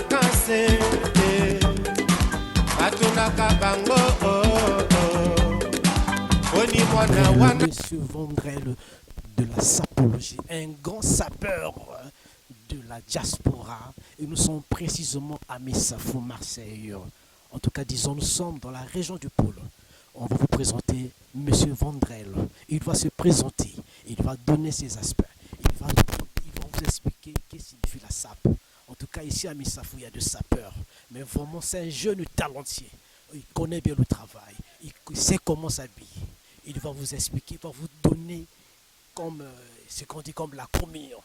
vacances batunaka bango oni mwana wana. Monsieur Vandrel de la sapologie, un grand sapeur de la diaspora, et nous sommes précisément à Messafou, Marseille. En tout cas, disons, nous sommes dans la région du pôle. On va vous présenter Monsieur Vandrel. Il va se présenter, il va donner ses aspects, il va vous expliquer ce que signifie la sape. En tout cas, ici à Messafou, il y a des sapeurs, mais vraiment, c'est un jeune talentueux. Il connaît bien le travail, il sait comment s'habiller. Il va vous expliquer, il va vous donner comme ce qu'on dit comme la communion.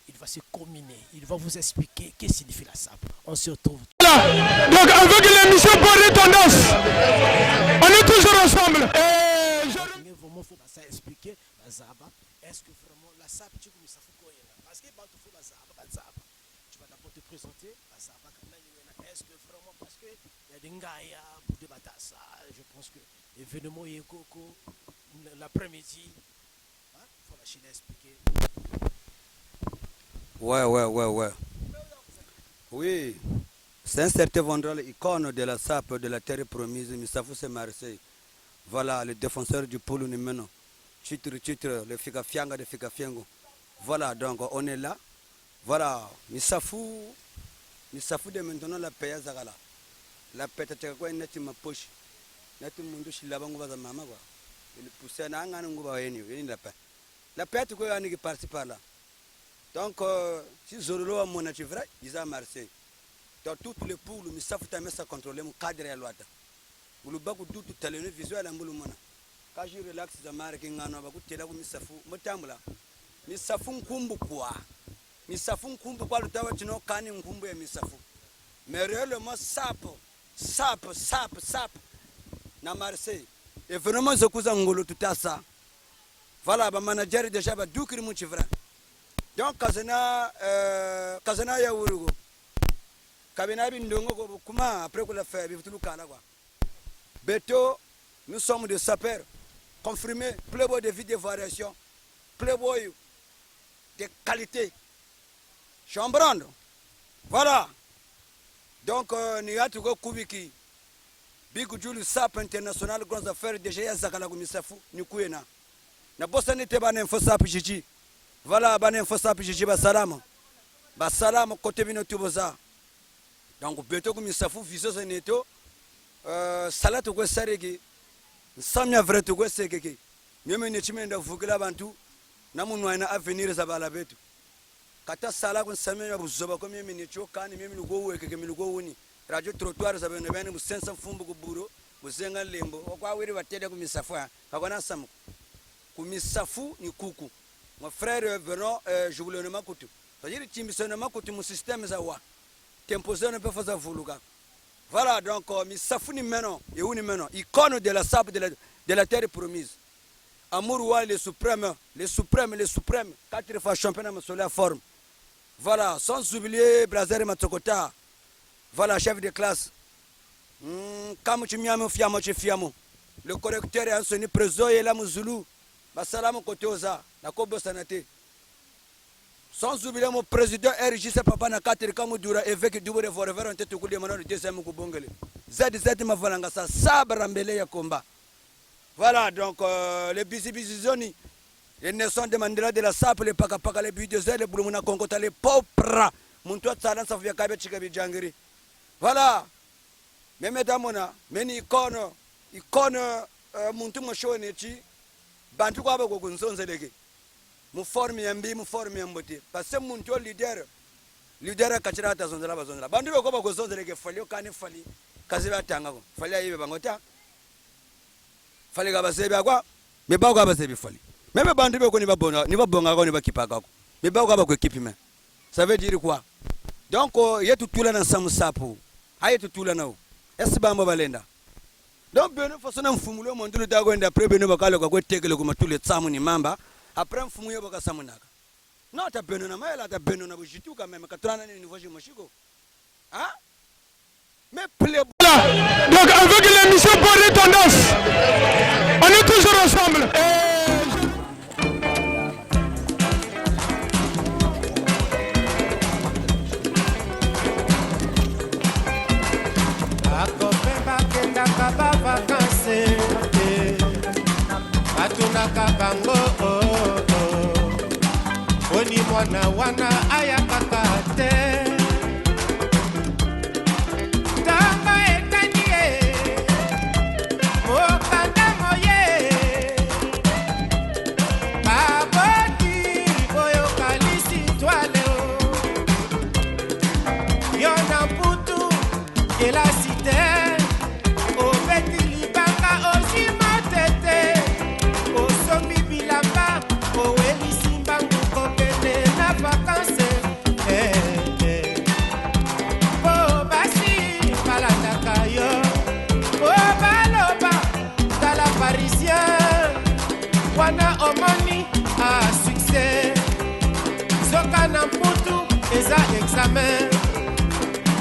Il va se comminer, il va vous expliquer ce que signifie la sape. On se retrouve. Voilà. Donc avec l'émission Boré Tendance, on est toujours ensemble. Vraiment, il faut expliquer est-ce que vraiment la sape, tu peux parce que tu vas d'abord te présenter, est-ce que vraiment, parce qu'il y a des gars pour débattre ça, je pense que l'événement est coco l'après-midi, il faut la Chine expliquer. Ouais. Oui, c'est un certain Vandrel, icône de la sape, de la terre promise, Missafou c'est Marseille. Voilà, le défenseur du pôle numéro. Titre, le Fika Fianga de Fika Fiango. Voilà, donc on est là. Voilà, Missafou de maintenant la paix à Zagala. La paix à quoi n'est ma poche. N'est mon chien là-bas, on va à maman. Il pousse un an, on va la paix. La paix, tu vois, on participe par là. Donc, si Zorolo a mon vrai, ils sont à Marseille. Dans toutes les poules, Missafou t'a mis à contrôler mon cadre à l'ouate. Vous le bagu tout talent visuel à Mouloumana. Quand je relaxe, je marque un an, je vais vous Missafou. Motamla. Missafou kumbu quoi. Missafou kumbu quoi le tawa tu n'as qu'un kumbu et Missafou. Mais réellement, sape. Na Marseille. Et vraiment, je vous engolo tout à ça. Voilà, le manager déjà va doukir mon chivra. Donc, Kazana Yaourugo. Kabina Bindongo, comment après que la fait, vivre tout le Canada. Beto, nous sommes des sapeurs, confirmés, playboy de vie de variation, playboy de qualité. Chambrande. Voilà. Donc, nous avons Kubiki, Big Jules Sap International, grandes affaires, déjà Zakalago Missafou, nous couena. Na bossa n'était pas un faux sap Gigi. Voilà, un faux sap Gigi, Basalam. Basalam, côté Vinotuboza. Donc, Beto Missafou, Visos et Neto. Salat ou Saregi, Samia vrai ou Segeki. Même une chimène de Fugla Bantu, Namunwana à venir à Balabetu. Kata Salah ou Samia Buzoba comme Minicho, Kan, Mimilugo, Kemilugo, Radio Trottoir, Zaben, 500 Fumbo Buro, Buzenga Limbo, ou quoi, we were telling Missafa, Havana Sam. Kumissafu ni Kuku. Mon frère Veron, je voulais le Makutu. C'est-à-dire que Timson Makutu, mon système est à wa. Temposé ne peut pas vouloir. Voilà, donc, Missafou ni menon, et où ni menon, icône de la sable de la terre promise. Amour, les suprêmes, 4 fois championnat sur la forme. Voilà, sans oublier Brazer Matokota. Voilà, chef de classe. Kamuchimiamo Fiamo. Le correcteur est Anthony Prezo et la Mouzoulou. Bassalam Kotoza, la Kobo Sanate. Sans oublier mon président RJC Papa Nakateri Kamoudura, évêque du Forever, en tête au de deuxième Koubongele. ZZ Mavalangasa, Sabre Ambele Yakomba. Voilà, donc les bisibisizoni, les naissants de Mandela de la Sape, les Pakapaka, les Budezé, les Boulomuna Konkota, les Popra, Muntua Salan Safia Kabe Chikabi Jangiri. Voilà, mais mesdames, meni icône, Muntu Moshoneti, Bantu Kwaba Gogunzonzelege. Mu forme yambi mu forme yambote parce que mon tour leader kachirata zonzela bandu bako bako zonzela ke fali okane fali kaziba tanga ko fali ayibe bangota fali ga basebi akwa me ba ko basebi fali même bandu bako ni babonga ko ni bakipaka ko me ba ko bako equipe me ça veut dire quoi donc yetu tula na samusapo ayetu tula na est bamba balenda donc beno fasona mfumulo mo ndulu dago enda après beno bakalo ko tekele ko matule tsamu ni mamba. Après, il faut que vous fassiez ça. Non, tu as besoin de moi, tu as besoin de moi, quand même. Quand tu as un niveau, je suis hein? Mais voilà. Donc, avec l'émission Boré Tendance, on est toujours ensemble. mwana wana ayakaka te. Ntango etani ye mokanda moye baboti boyokalisi twale o yo na mputu kelasi te obeti libanga ozima tete osombi bilamba owelisi mbangu kokende na vakanse po basi balandaka yo po baloba tala parisien wana omoni a succès soka na mputu eza examen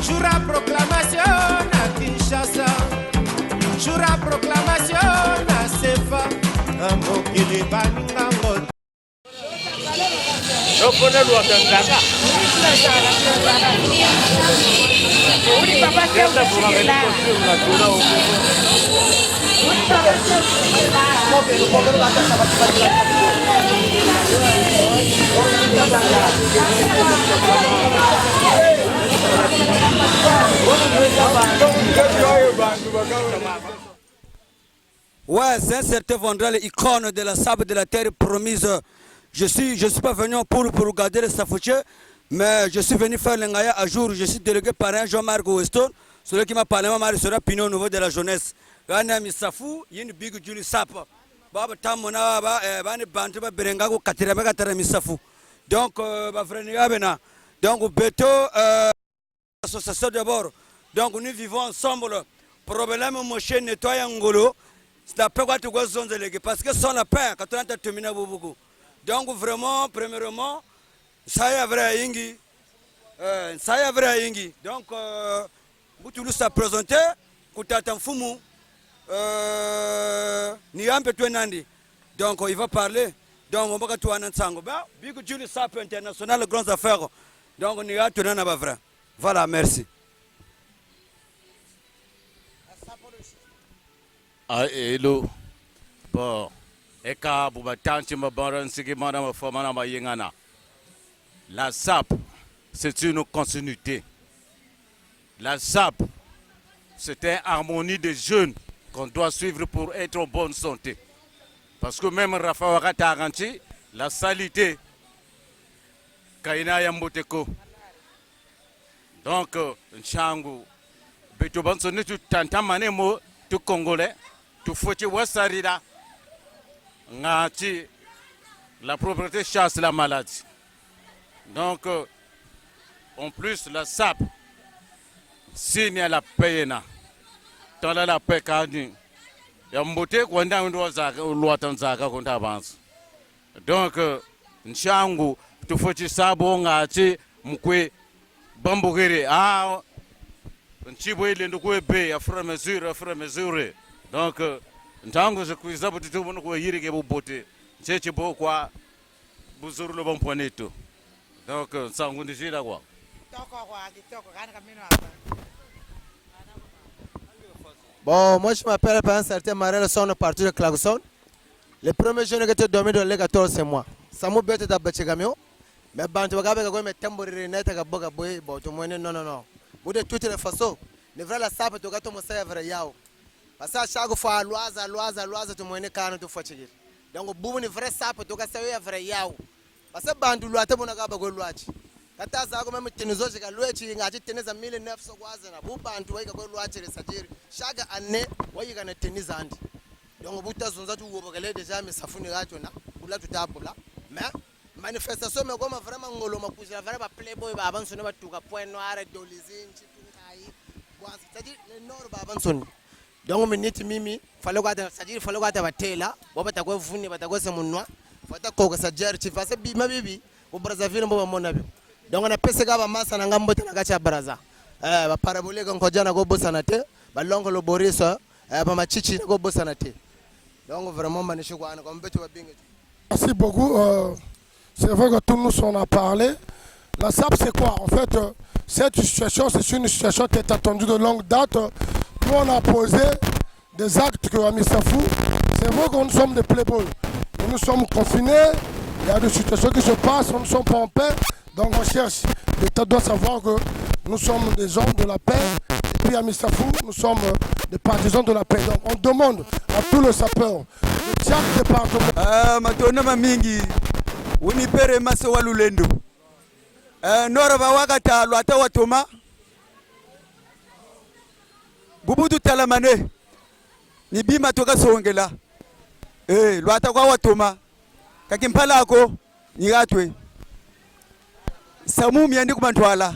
jura proclamation na Kinshasa jura proclamation na Sefa na mokili baningango Ouais, c'est un certain vendredi, icône de la sable de la terre promise. Je suis pas venu pour regarder les Safoutiers, mais je suis venu faire l'engaya à jour. Je suis délégué par un Jean-Marc Weston, celui qui m'a parlé, ma sera Pinot au niveau de la jeunesse. Gana Misafou, il y a une big Julie Sap. Baba Tamona, Bani Bantuba Berengago, Katira Misafou. Donc, donc, Beto, association d'abord. Donc, nous vivons ensemble. Problème, mon chien nettoie Ngolo. C'est la paix que tu as besoin de léguer. Parce que sans la paix, quand on a terminé beaucoup. Donc, vraiment, premièrement, ça y est vrai, Ingi. Ça y est vrai, Ingi. Donc, vous tous ça présenté, Koutatan Fumu, Niampe Nandi. Donc, il va parler. Donc, on va tout en ensemble. Big Julie Sap International, grandes affaires. Donc, on y a tout en vrai. Voilà, merci. Hello. Bon. Eka Boubatanti Mabaran Sigimana Mafamana Mayengana. La SAP, c'est une continuité. La SAP, c'est une harmonie des jeunes qu'on doit suivre pour être en bonne santé. Parce que même Rafa Warata a garanti la salité. Kaina Yamboteko. Donc, Nchangu, Betobansone, tu t'entamane mo, tu Congolais, tu fouti Wassarida. Ngati, la propriété chasse la maladie. Donc, en plus, la SAP signe la paix. Dans la paix, il y a un beauté qu'on a un avance. Donc, Nchangu, tu fouti Sabo, Ngati, Mukwe, Bambogere, ah, Nchibwe, Lendoué, à frère mesure. Donc, Ntango je kuiza bututu bunu ko yirige bu bote cheche bo kwa buzuru lo bon poneto donc sangu ndishira kwa Bon, moi je m'appelle par un certain Marel Son parti de Klaxon. Le premier jeune qui était dormi dans le 14 c'est moi. Samu bete da bechegamio. Mais bantu bagabe ko me temborire neta ka boga boy bo to moine non. Bude toutes les façons. Ne vrai la sape to gato mo serve yao. Parce que chaque fois loise to moine kanu to fachigir. Donc bubu ni vrai sape to ga sawe vrai yao. Parce que bantu loate bona ga bago loachi. Kata za ko meme tenizo ga loachi ngati teneza 1900 kwaza na bu bantu wa ga loachi resajiri. Chaque année wa ga na teniza andi. Donc buta zonza tu wo bagale déjà me safuni gacho na bula tutabula. Mais manifestation me goma vraiment ngolo makuzira vraiment playboy ba abansone batuka point noir dolizinchi tunkai. Bwanza c'est-à-dire le nord ba abansone. Donc minute mimi fallait fallait batela bobata ko vuni batako se munwa fata ko sa jerchi fase bi mabibi ko Brazzaville mbo mona bi donc na pese ga ba masa na ngambo tana gacha baraza ba parabole ko jana go bosana te ba longo lo borisa ba machichi go bosana te donc vraiment manishi ko an ko mbeto ba bingi. Merci beaucoup. C'est vrai que tout nous en a parlé. La SAP c'est quoi? En fait cette situation c'est une situation qui est attendue de longue date. Nous on a posé des actes que Ami Safou, c'est vrai que nous sommes des playboys. Nous sommes confinés, Il y a des situations qui se passent, nous ne sommes pas en paix, donc on cherche. L'État doit savoir que nous sommes des hommes de la paix, et puis à Missafou, nous sommes des partisans de la paix. Donc on demande à tous les sapeurs de chaque département. Matona mamingi, unipere masewa lulendo. Nora bawakata lwata watoma. Bubudu talamane. Nibima toka songela. Lwata kwa watoma. Kakimpala ako nigatwe. Samu miandi kumantwala.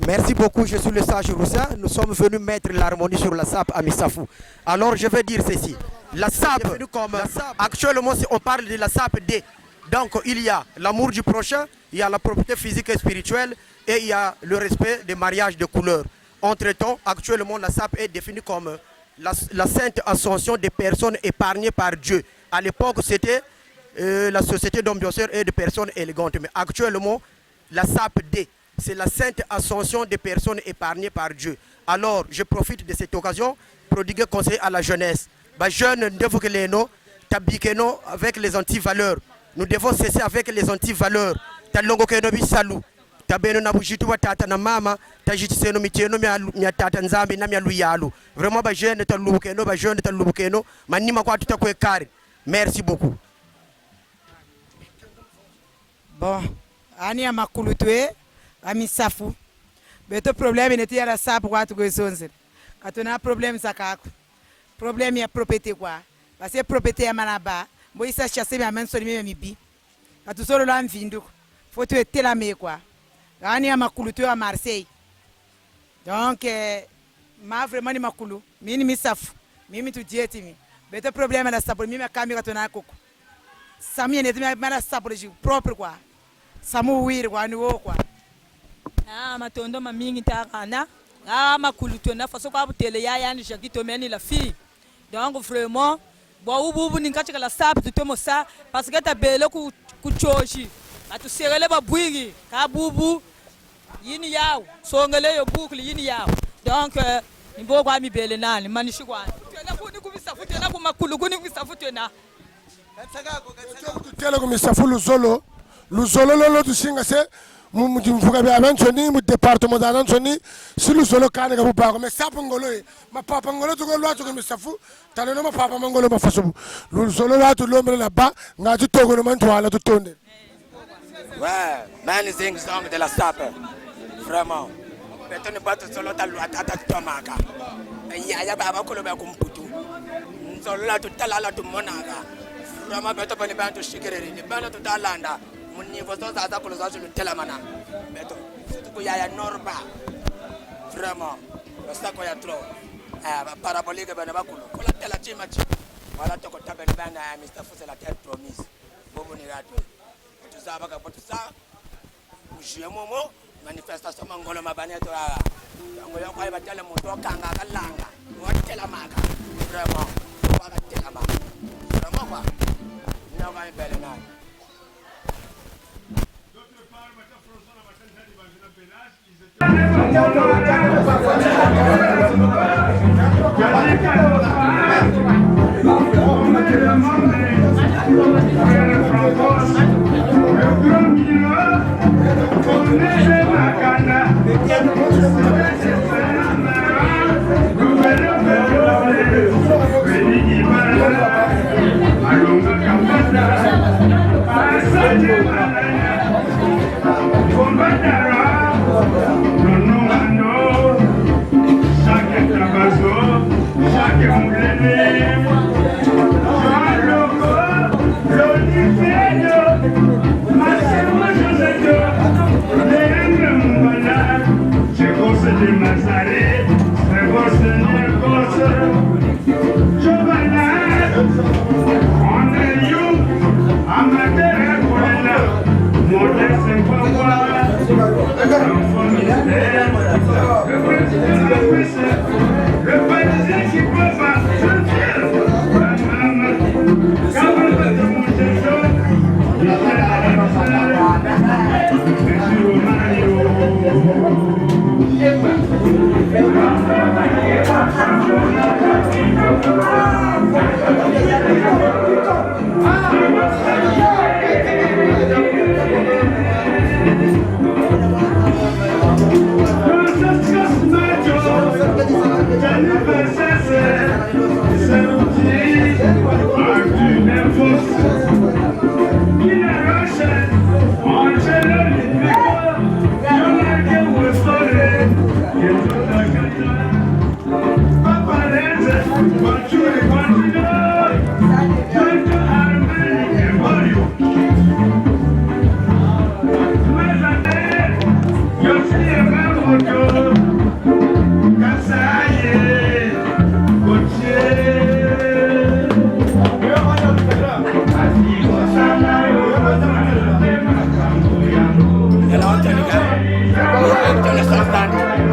Merci beaucoup, je suis le sage Roussin. Nous sommes venus mettre l'harmonie sur la SAP à Missafou. Alors je vais dire ceci. La SAP, actuellement on parle de la SAP D. Donc il y a l'amour du prochain, il y a la propriété physique et spirituelle et il y a le respect des mariages de couleur. Entre-temps, actuellement la SAP est définie comme la sainte ascension des personnes épargnées par Dieu. À l'époque c'était la société d'hommes bien sûr et de personnes élégantes. Mais actuellement la SAP D, c'est la sainte ascension des personnes épargnées par Dieu. Alors, je profite de cette occasion pour prodiguer conseil à la jeunesse. Les jeunes, nous devons avec les anti-valeurs. Nous devons cesser avec les anti-valeurs. Merci beaucoup. Bon, Ania Makulutwe. Amisafu beto problème ne tia la sa pour watu kwezonze katona problème zakako problème ya propriété quoi parce que propriété ya manaba boisa chasser ma main sur mi bi katusoro la mvindu faut tu être la me quoi gani ya makulu tu à Marseille donc ma vraiment ni makulu mini misafu mimi tu dieti mi beto problème la sa pour mimi kami katona koko sami ne tia ma la sa pour propre quoi samu wir quoi ni wo quoi matondo mamingi takana makuluto na faso kwa butele ya yani jakito meni la fille donc vraiment bo ubu ni katika la sap tu tomo ça parce que ta bele ku chochi atu serele ba bwigi ka bubu yini yawo songele yo bukli yini yawo donc ni bo kwa mi bele nani manishi kwa tena kuni kubisafu tena ku makulu kuni kubisafu tena tele ku misafu luzolo lolo tusinga se mfuka bya abansoni mu département d'Anansoni si lu solo kane ga bubako mais sapo ngolo ma papa ngolo to lo to mi safu tale no ma papa ngolo ma fasu lu solo la to lo mele ba ngati togo no man twala to tonde ouais man sing song de la sape vraiment beto ne bato solo ta lu atata to maka ya baba ko lo ba kumputu solo la to talala to monaka vraiment beto bane ba to shikerere ne ba to talanda niveau ça pour les autres le telamana beto surtout qu'il y a norba vraiment ça quoi y a trop parabolique ben ba kulo ko la tela chima chi wala to ko tabel bana Mr. Fou c'est la terre promise bobo ni rato tout ça baka tout ça ujiye momo manifestation mangolo mabane to ya ngolo ko ay batale mo to kanga kalanga wa telamaka vraiment wa telamaka vraiment quoi ni on va belle na. Ah,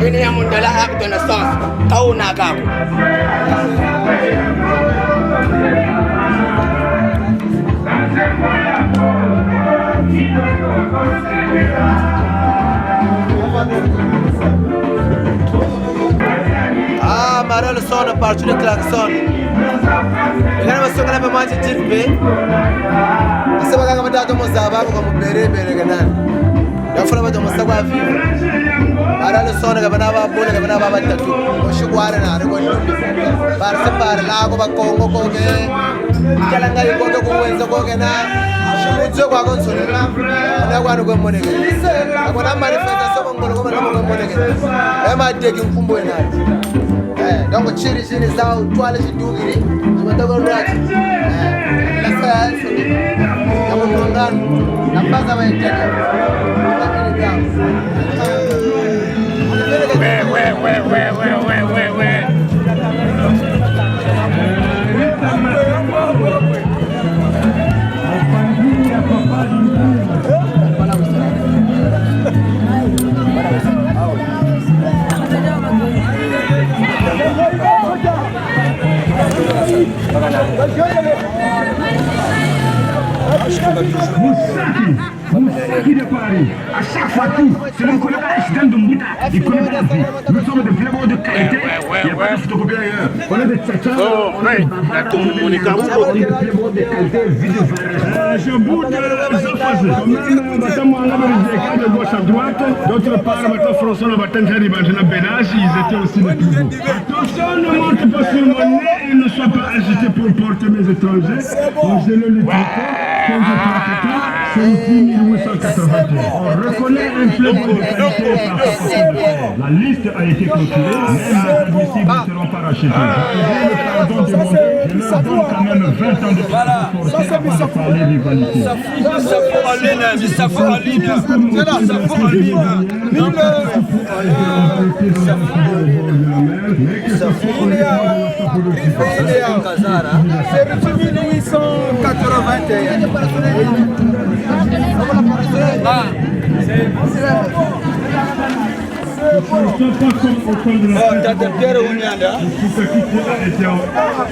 Ini yang mundala ak de naissance tau nagaku. Ah, Marel son a partir de klaxon. Ngana masonga na manje jirbe. Asaba kama dato mozaba ko mubere bere ganan. Dafura bato mosaba afi. Marel son ga bana ba bole ga bana ba tatu. Oshugware na re gondo. Bar se bar la ko ba kongo ko ge. Kala ngai ko ko wenza ko ge na. Shimutso kwa konsolela. Na kwa ngo monege. Akona manifestation ngolo ko na ngo monege. Ema teki mfumbo ena. Donc chiri chiri zao toile chidugiri tumetoka rwati la sasa na mungano na mpaka waitaka we Moussaki de Paris, à chaque fois tout, c'est le collègue Ashdan Doumbouta, il connaît la vie. Nous sommes des flambeaux de qualité, il n'y a pas de photocopie ailleurs. On est des tchatchas, on est des flambeaux de qualité, vidéo. Je boude les enfants, de gauche à droite, d'autre part, maintenant François Labatin, Caribagena Bénage, ils étaient aussi des pivots. Attention, ne monte pas sur mon nez et ne sois pas agité pour porter mes étrangers. Je le lui quand je prends c'est 1881. On reconnaît un flambeau de qualité par sa. La liste a été clôturée, même les admissibles ne seront pas rachetés. Je pardon du monde, je leur donne quand même 20 ans de forcer avant de parler rivalité. Ça faut en ligne.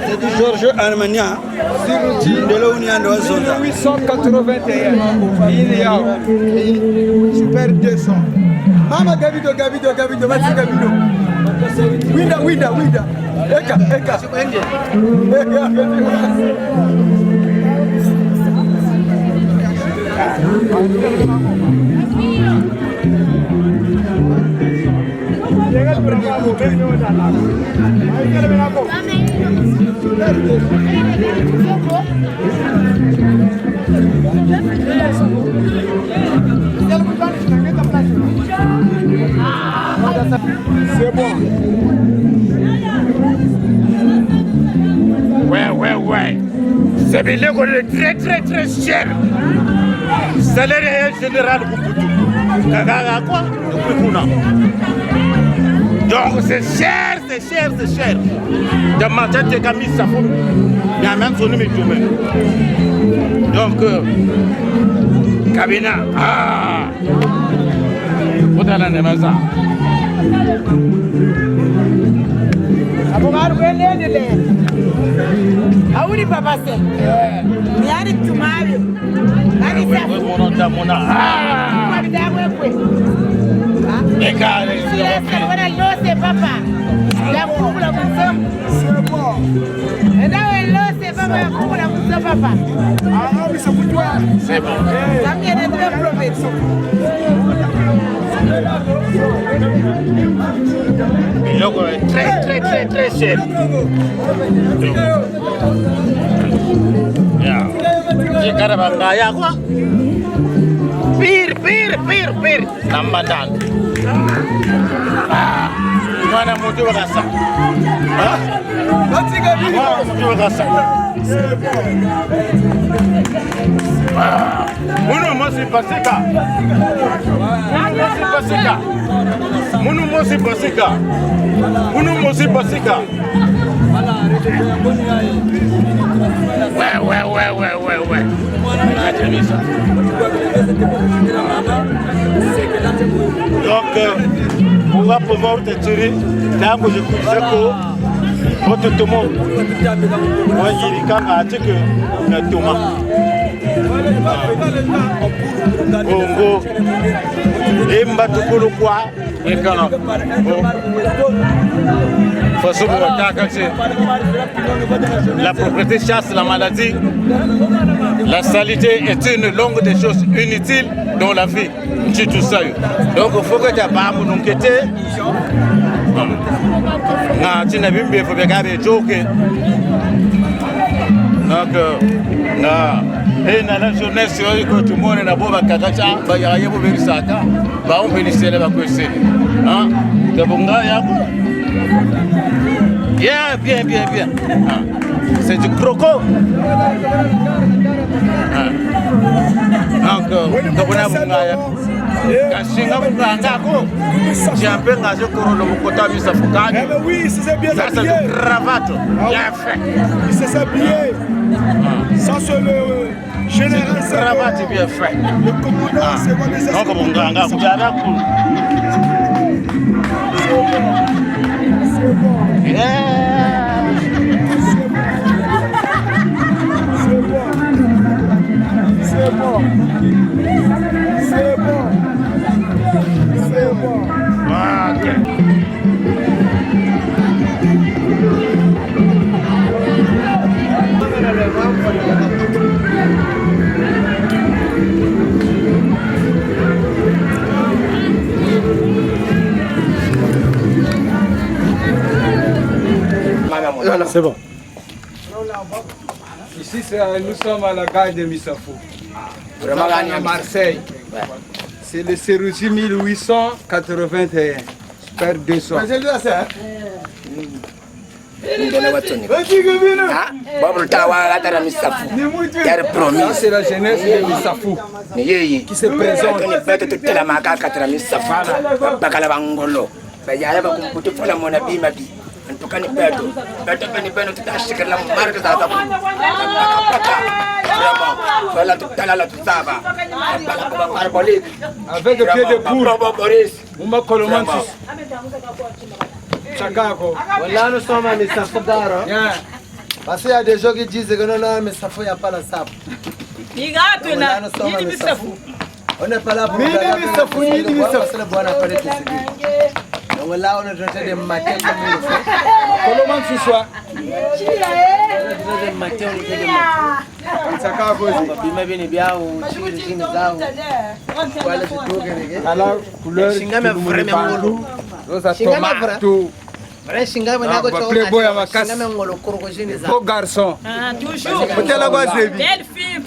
C'est du Georges Armagnan de l'Union de Zonda. 1881. Il y a Super 200. Mama Gabido, vas-y Gabido. Winda. Eka. C'est bon. Ouais. C'est bien qu'on est très cher. Salaire général Kuputu. Kagaga quoi? Donc c'est cher. De manger des camis ça faut. Il y a même son numéro. Donc Kabina. Udala nemaza. Abogado kwelele le. Awuri papa se. Yari tumayo. Ari sa. Mona. Mabidamwe kwe. Ekale. Wana lose papa. Ya kubula kusema. C'est bon. Edawe lose papa ya kubula kusema papa. Ah, mais ça coûte quoi? C'est bon. Samia de prophète. biloko très cher. Jikara bangaya kwa pir nambadan. Mana mutu rasa. Mutu rasa. Munu mosi pasika. Munu mosi pasika. Ouais. Donc, on va pouvoir te tirer tant que je couche votre tomate. Moi, il y a un petit peu de tomate. Bongo. Et mbatukulu kwa. Et quand la propriété chasse la maladie. La saleté est une longue des choses inutiles dans la vie. Tout ça. Donc il faut que tu aies pas mon enquêter. Tu n'as pas de joker. Donc, et dans la journée, si tout le monde est bon, on peut laisser les vacances. Bien. C'est du croco. Donc, on a Kashinga mukangako jambe ngaje korolo mukota bisa fukani. Oui, c'est bien ça. Ça c'est cravate. Bien fait. Il s'est habillé. Ça c'est le général cravate bien fait. Le commandant c'est quoi les donc munganga kujana ku. C'est bon. C'est bon. Ici, nous sommes à la gare de Missafou. Vraiment à Marseille. C'est le Sérouzi 1881. Super 200. C'est la jeunesse de Missafou qui se présente. Avec le pied de poule, on m'a collé. Là, nous sommes à Missafou Gare. Parce qu'il y a des gens qui disent que non, Missafou, il n'y a pas la sable. On n'est pas là pour donc là, on est en train de mater comme il faut. Comment tu sois? Alors, couleur, beau garçon. Belle fille,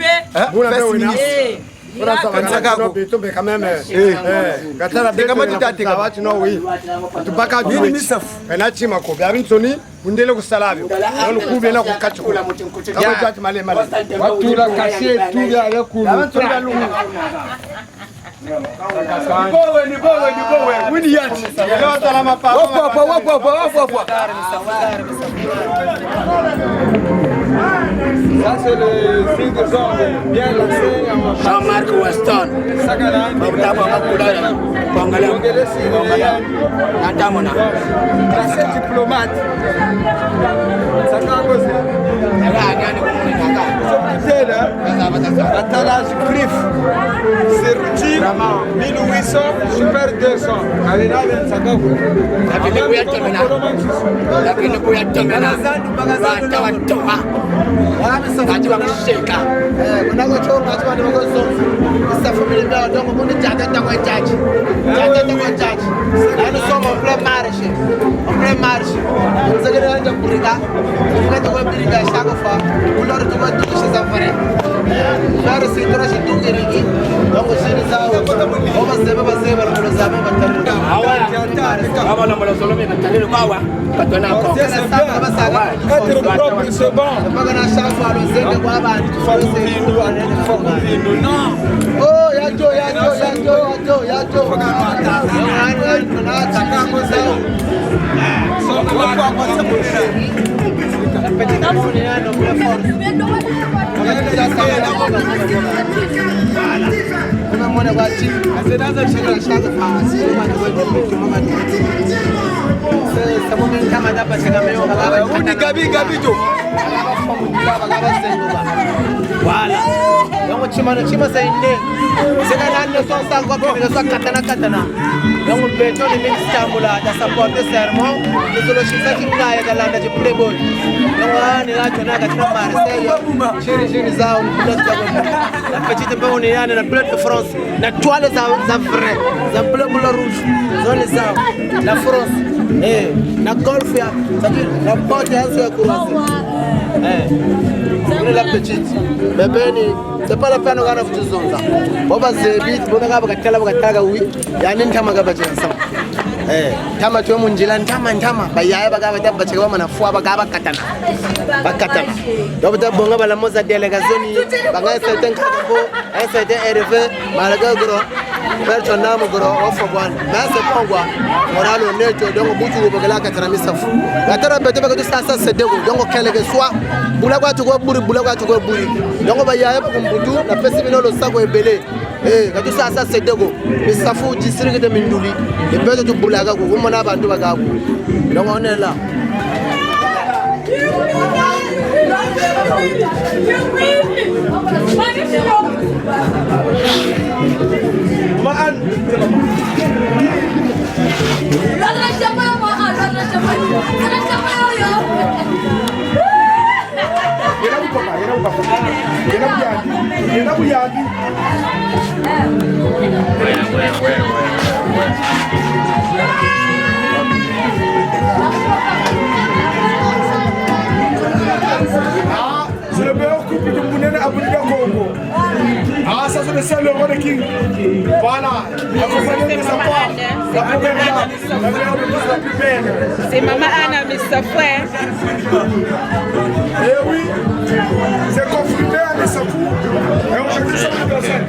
Ça c'est le signe de zone bien lancé. Jean-Marc Weston. C'est diplomate. Ça Attelage griffe, c'est routine, 1800, super 200. Allez là, viens, ça gagne. Lakini kuya tomena batawa toa bati bakusheka kunako chongo bati bani bakozonza isafamile mbao dongo kundi jatata kwa jaji ano soma plein marche nzagere anja kurika ngati kwa birika shako fa uloro tuma tukisha safari shara sintra shitungiriki dongo shini zao oba sebe lo zabe batari awa na mala solome batari bawa batona ko Être propre, c'est bon. Non. Oh, yajo. Voilà. Donc chima sa inde. C'est quand on son sang comme on soit katana. Donc beto ni mixtambula da supporter serment. Nous le chisa qui n'a ya galanda de playboy. Donc ni la tona ka tena Marseille. Chéri zao ni bleu de la petite mbao ni yana na bleu de France. Na toile za vrai. Za bleu rouge. Zone zao. La France. Na golf ya. C'est-à-dire la porte ya sur croisée. La petite. Mais Benny, c'est pas la peine de faire des choses. Boba Zebit, Bonaga Bakala Bakataga, oui, Yanin Tamagabajan. Tama tu munjila ntama bayaya bagaba tabacheka mana fwa bagaba katana bakatana dobta bonga bala moza delegation banga certain kabo certain RV malaga gro perto namo gro ofo bwan base pongwa moralo neto dongo butu bogala katara misafu gatara bete bagatu sasa sedego dongo kelege swa bulagwa tu go buri dongo bayaya bakumbutu na pesi bino lo sako ebele katu sasa sedego misafu district de Minduli et peut être bulaga ko mona bantu bagaku donc on est là C'est le meilleur couple de Mounene à Bouliga Congo. Ah, ça c'est le seul roi de King. Voilà, accompagné de sa part, la première dame, la meilleure de tous, la plus belle. C'est Maman Anna Missafoué. Eh oui, c'est confronté à Missafou. Et aujourd'hui, c'est le personne.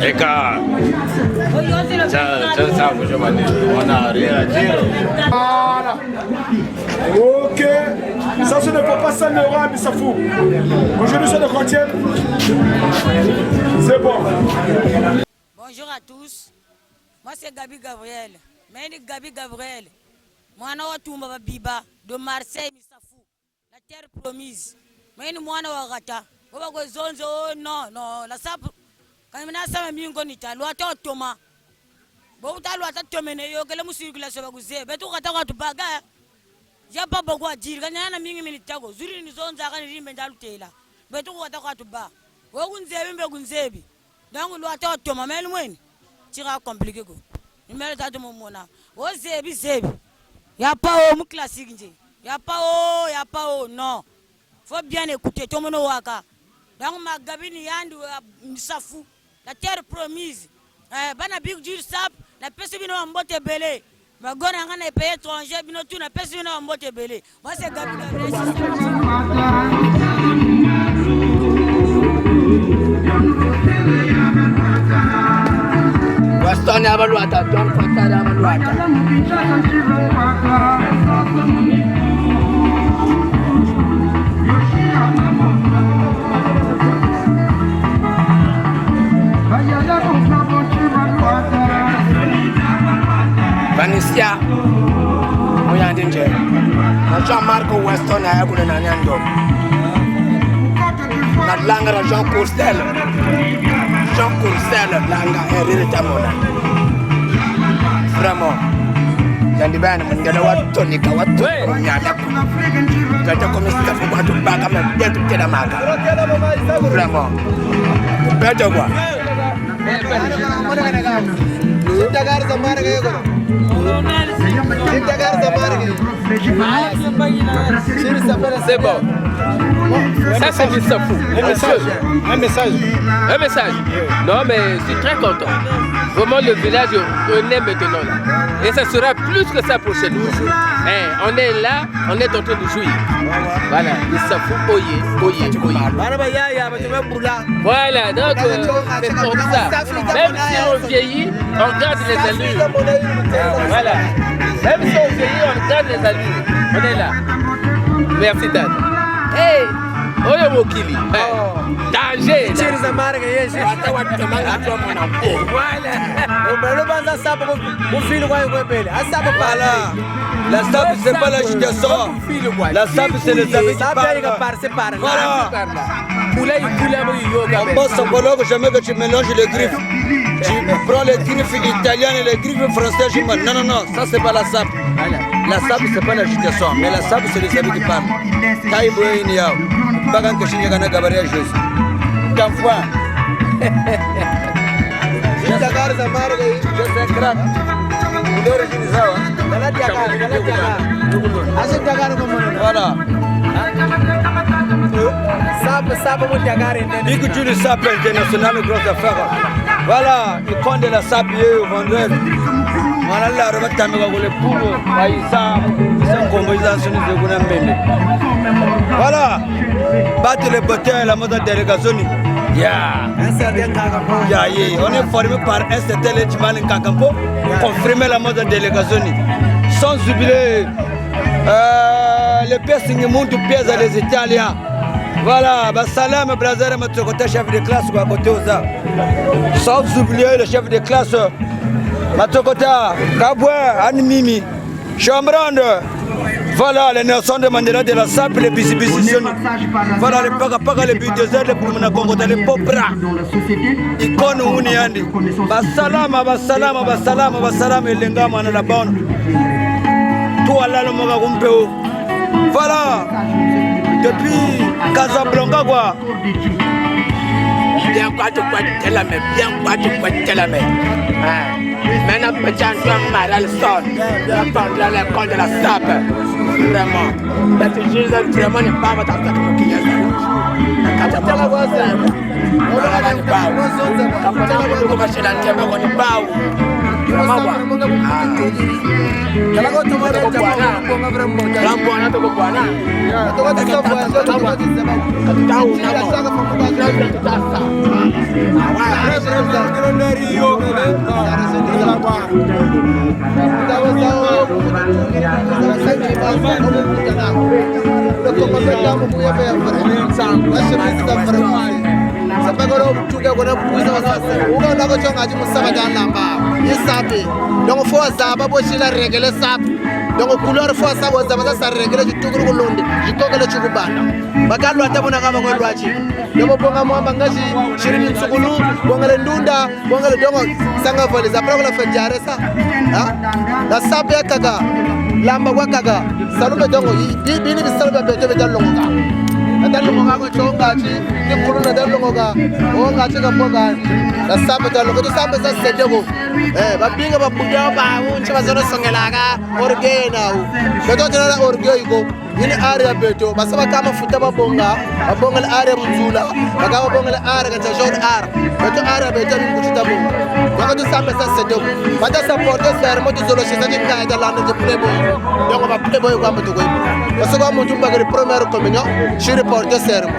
Et quand ça, on n'a rien à dire. Voilà. Ok. Ça, ce ne peut pas s'améliorer à Missafou. Aujourd'hui, c'est le quantième. C'est bon. Bonjour à tous. Moi, c'est Gabi Gabriel. Gabi Gabriel. Moi, je suis Biba de Marseille, Missafou. La terre promise. Moi, je suis Rata. Non, la sape. Quand je suis Mingonita, loi Thomas. Bon, tu as loi Tomene, que la musique la se va vous dire. Mais tu as tu bagarre. Il n'y a pas beaucoup à dire. Quand il y a un minimum, Zuri nous ont arrangé Mendalutela. Mais tu as tu bas. Wogunzebi. Donc, loi Thomas, mais loin. Tu as compliqué. Il m'a dit mon mona. Oh, Zebi. Il n'y a pas au classique. Il n'y a pas au, non. Faut bien écouter. Tout le monde waka. Donc, ma gabine yandu Missafou. La terre promise. Bana big deal sap. La personne qui mbote belé. Ma gona ngana pays étranger. Bino tout la personne qui mbote belé. Moi, c'est Gabi. Western Abaluata, John Fatah Abaluata. Vanisia, Moyandinje. Jean-Marc Weston, I have a langa la Jean Courcel langa hérité mona vraiment dan dibana man ngada watto ni ka watto nyada ko gata ko mi sta fu batu baka me detu tela maga vraiment beto quoi Dagar zamar gaya ko Dagar zamar gaya c'est bon. Ça c'est du Missafou. Un message. Non mais je suis très content. Vraiment le village on est maintenant là. Et ça sera plus que ça pour chez nous. On est là, on est en train de jouir. Voilà, Missafou, oye. Voilà, donc c'est pour ça. Même si on vieillit, on garde les allures. Voilà. Même si on vieillit, on garde les allures. On est là. Merci Dan. Hey, oyo mokili. Danger. La SAP c'est pas l'agitation. La SAP c'est les amis qui parlent. Voilà. En bas symbologue, jamais que tu mélanges les griffes. Tu prends les griffes italiennes et les griffes françaises. Non, ça c'est pas la SAP. La SAP c'est pas l'agitation, mais la SAP c'est les amis qui parlent. Taïbo et Niao. Bagan que je n'ai pas gabaria Jésus. D'enfant. Je suis un crack. Voilà. Big Julie SAP international grosse affaire. Voilà, il compte de la SAP au vendeur. Voilà la remettre à mes pour voilà, battre les bottins la mode délégation. On est formé par un certain Ledjman Kakampo, confirmer la mode délégation. Sans oublier les piercing montent pièces à les Italiens. Voilà, salam Brazil, notre côté chef de classe à côté aux arts. Sans oublier le chef de classe, Matokota, Kabwe, Anmimi, Chambrande. Voilà les Nelson de Mandela de la SAP, les bisibisitions. Voilà les Paka, les Bidézers, les Boumana Congo, les Popra. Icône Uniandi. Basalam, et Lengama à la bonne. Tout à la Mogagumpeo. Voilà, depuis Casablanca, quoi. Bien quoi maintenant, petit Antoine Maral sort. Dans l'école de la SAP. Vraiment. Mais Jésus, vraiment, n'est pas votre attaque. donc faut zaba bo chila régler sap donc couleur faut ça bo zaba ça régler du tout gros londe du tout le chukubana bagalo atabona kama kwa lwachi donc bonga mwamba ngaji shirini nsukulu bonga le ndunda bonga le dongo sanga vole za prola fejare sa la sap ya kaga lamba kwa kaga salume dongo bini bisalba beto betalonga adalonga ko chonga chi ni kuluna dalonga o ngachi ka boga la sap dalonga to sap sa sedego babinga babuja ba unchi bazona songelaka orgena beto tena orgego ini area beto basaba kama futa babonga le area mzula bakaba bonga le area kata jor ar beto area beto mkuchita bonga bakato sap sa sedego bata supporter sermo to solo shisa dinga ida lando de playboy donc ba playboy ko amatu ko basaba mo tumba ke premier communion shi reporter sermo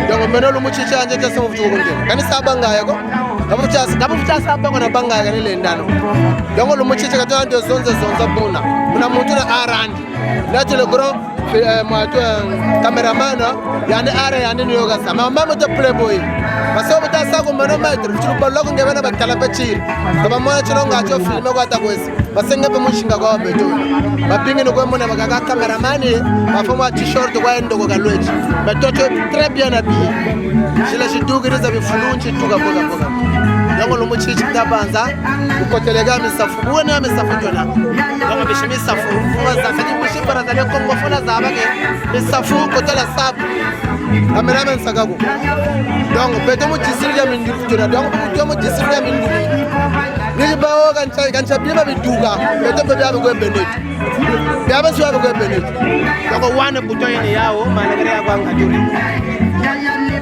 donc menolo mu chicha anje ta samu futu ko ngene kani sabanga yako kabufuta sapa kona banga ga le ndano donc le mochiche ka to ande zonza buna muna muntu na arandi là le grand cameraman yani are yani ni yoga sama mama to playboy parce que ta sa ko manometre tu ballo ko ngena ba kala pechiri kama mwana chonga cho filme ko atakwesi basenge pe mushinga kwa beto bapingi no ko mona ba cameraman ba foma t-shirt kwa endo ko galwechi batoto très bien habillé je la jidugi reza bifulunchi tuka boga yango lo mochichi tabanza ukotelega misafu buone misafu tona yango bishimi safu fuma za kadi mushi para za Kongo funa za bage misafu kotela sabu cameraman sagago donc beto mo jisirga mindu tona donc beto mo jisirga mindu ni bawo kancha biba biduga beto bebe abe benetu biaba so abe benetu donc wane butoyini yawo managere ya kwanga duri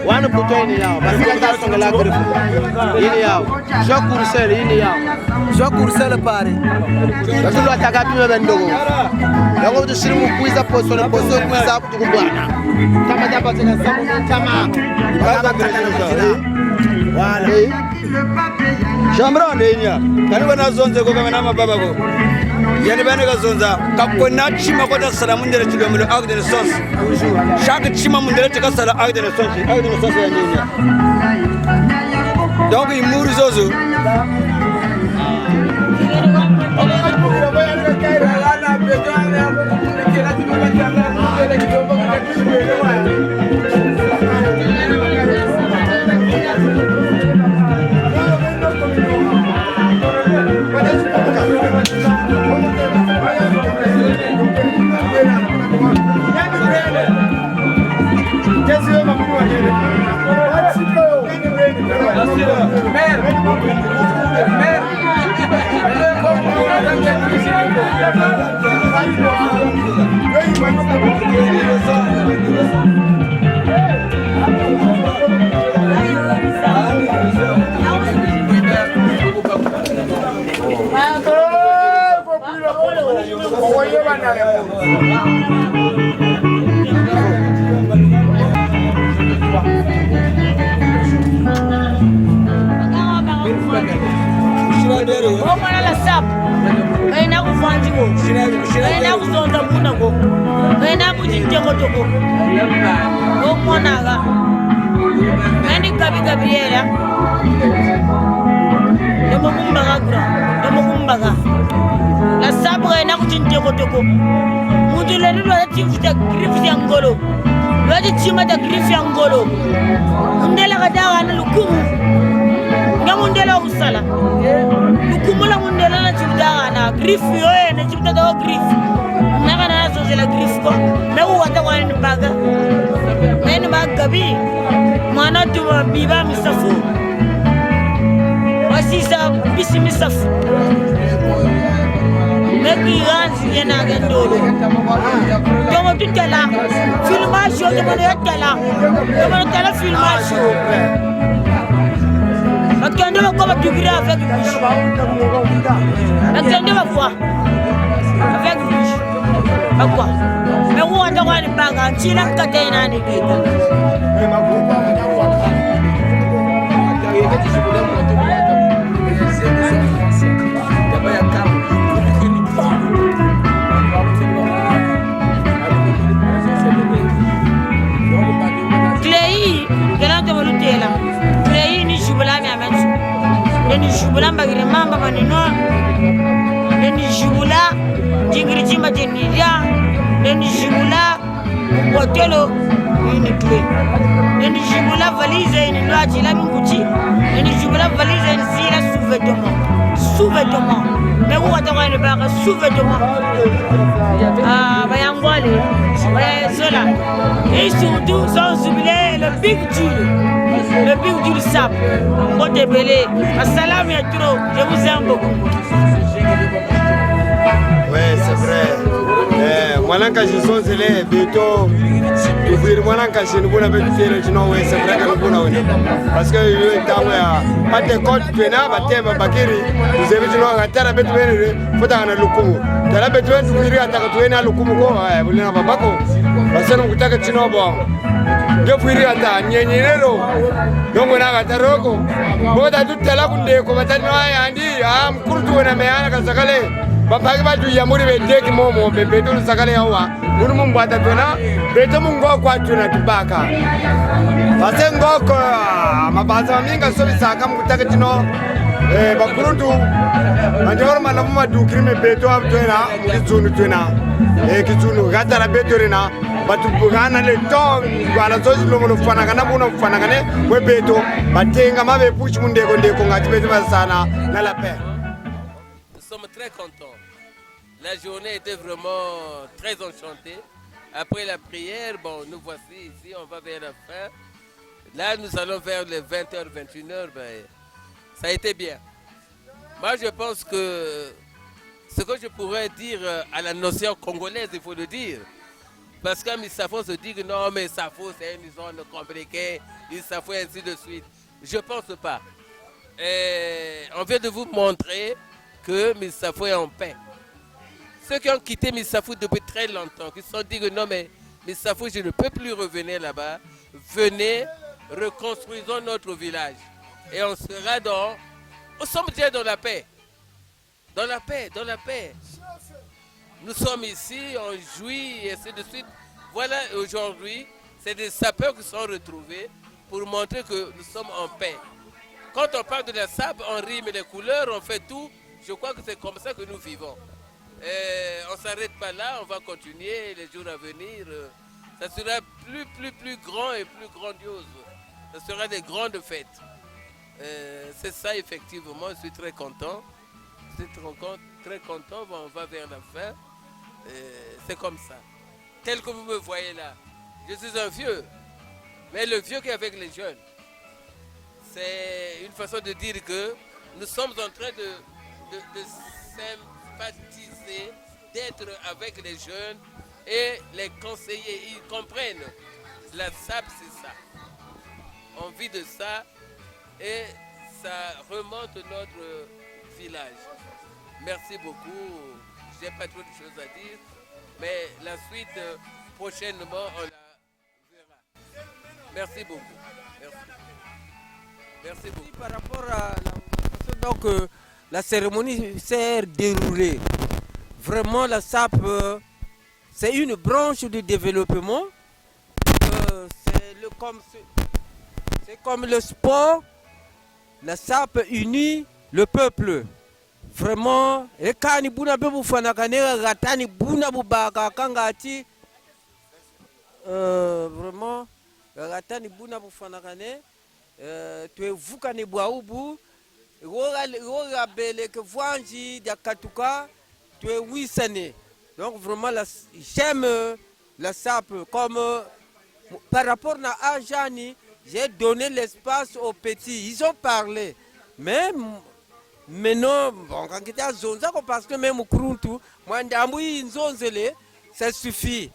wane butoyini yawo baraka songa grip yini yawo jo kursel yini yawo jo kursel pare bato lo ataka biba bendogo yango to shirimu kuiza poso kuiza tukubwana kama japa tena samu tama baba wala Shamra nenya kani wana zonze ko kama nama baba ko yani bane ka zonza kapko na chima ko da salamu ndere chigo milo agde ne sos shaka chima mundere tika sala agde ne sos ya nenya donc imuri zozo la sabre na kuchinje kotoko mutu le ndo atifuta griffe ya ngolo lodi chima da griffe ya ngolo ndela kadawa na lukumu ngamundela usala lukumu la mundela na chibda na griffe yoye na chibda da griffe na kana so la griffe ko me wata kwa ni baga men magabi mwana tu biba misafu wasisa bisi misafu meki ganzi yana gendolo tomo tutela filmation tomo tela filmation bakende ko batubira avec bouche bakende bafwa avec bouche bakwa me wanda wani banga chila katena ni kita ni jubula mbagire mamba manino ni jubula jingiri jimba jeniria ni jubula hotelo ni clé ni jubula valise ni loaji la minguti ni jubula valise ni sila sous-vêtement mais où attends le bar sous-vêtement bayangwale zola et surtout sans oublier le big deal sap côté belé assalam ya trop je vous aime beaucoup. Ouais, c'est vrai. Mwananka jisonzele beto ouvrir mwananka chez nous na beto chino ouais c'est vrai que nous na parce que yo tamu ya pate code pena batema bakiri vous avez chino ngatara beto bere fota na lukumu tala beto wetu kuiri ataka tuena lukumu ko bulina babako basana mkutaka chino bo depuis ata nyenyenero donc na gataroko boda tutela kunde ko batani ayandi am kurtu na meana kasakale bapagi batu ya muri bedeki momo bebeto sakale yawa munu mumbata tona beto mungo kwa tuna tubaka base ngoko mabaza minga so bisaka mutaketino bakurundu andor malamu madukri me beto abtona muzunu tuna kizunu gatara beto rena batu bugana le temps wala zozi lomo fanagana buna fanagane we beto batenga mabe push munde ko ngati beto basana na la paix. Nous sommes très contents. La journée était vraiment très enchantée. Après la prière, bon, nous voici ici, on va vers la fin. Là, nous allons vers les 20h, 21h. Ben, ça a été bien. Moi, je pense que ce que je pourrais dire à la notion congolaise, il faut le dire. Parce qu'à Missafou se dit que non, mais Missafou, c'est une zone compliquée, Missafou, et ainsi de suite. Je ne pense pas. Et on vient de vous montrer que Missafou est en paix. Ceux qui ont quitté Missafou depuis très longtemps, qui se sont dit que non, mais Missafou, je ne peux plus revenir là-bas, venez, reconstruisons notre village. Et on sera dans... Nous sommes déjà dans la paix. Dans la paix, dans la paix. Nous sommes ici, on jouit, et ainsi de suite. Voilà, aujourd'hui, c'est des sapeurs qui sont retrouvés pour montrer que nous sommes en paix. Quand on parle de la SAP, on rime les couleurs, on fait tout. Je crois que c'est comme ça que nous vivons. On ne s'arrête pas là, on va continuer les jours à venir. Ça sera plus grand et plus grandiose. Ça sera des grandes fêtes. C'est ça effectivement, je suis très content. Je suis très content, on va vers la fin. C'est comme ça. Tel que vous me voyez là. Je suis un vieux, mais le vieux qui est avec les jeunes. C'est une façon de dire que nous sommes en train de sympathiser, d'être avec les jeunes et les conseiller. Ils comprennent. La SAP, c'est ça. On vit de ça et ça remonte notre village. Merci beaucoup. Je n'ai pas trop de choses à dire, mais la suite, prochainement, on la verra. Merci beaucoup. Merci. Merci beaucoup. Par rapport à la façon dont la cérémonie s'est déroulée, vraiment la SAP, c'est une branche de développement. C'est comme le sport, la SAP unit le peuple. Vraiment, et quand il y a des vraiment, tu es vukane bwaubu que voanji katuka tu es wisane. Donc vraiment j'aime la SAP comme par rapport à Ajani, j'ai donné l'espace aux petits, ils ont parlé, mais non, bon, quand il y a zonza parce que même Kuruntu, moi ça suffit.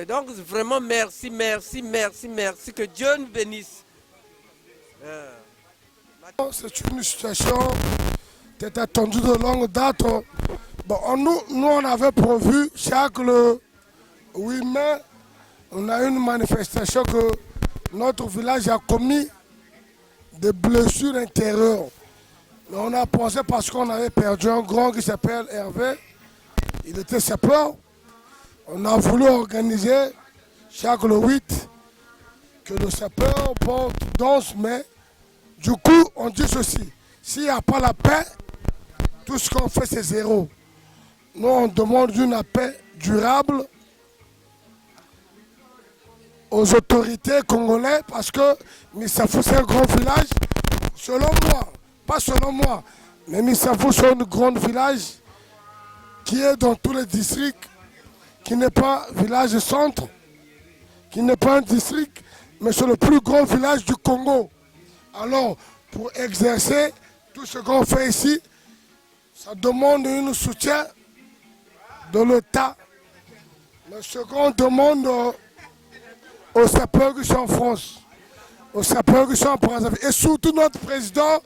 Donc vraiment merci, que Dieu nous bénisse. C'est une situation qui est attendue de longue date. Bon, nous on avait prévu chaque le 8 mai, on a une manifestation que notre village a commis des blessures intérieures. Mais on a pensé parce qu'on avait perdu un grand qui s'appelle Hervé, il était sapeur. On a voulu organiser chaque le 8 que le sapeur porte danse, mais du coup on dit ceci, s'il n'y a pas la paix, tout ce qu'on fait c'est zéro. Nous on demande une paix durable aux autorités congolaises parce que Missafou c'est un grand village, selon moi, pas selon moi, mais Missafou c'est un grand village qui est dans tous les districts, qui n'est pas village centre, qui n'est pas un district, mais c'est le plus grand village du Congo. Alors, pour exercer tout ce qu'on fait ici, ça demande un soutien de l'État. Mais ce qu'on demande aux sapeurs qui sont en France, aux sapeurs qui sont en Brazzaville, et surtout notre président,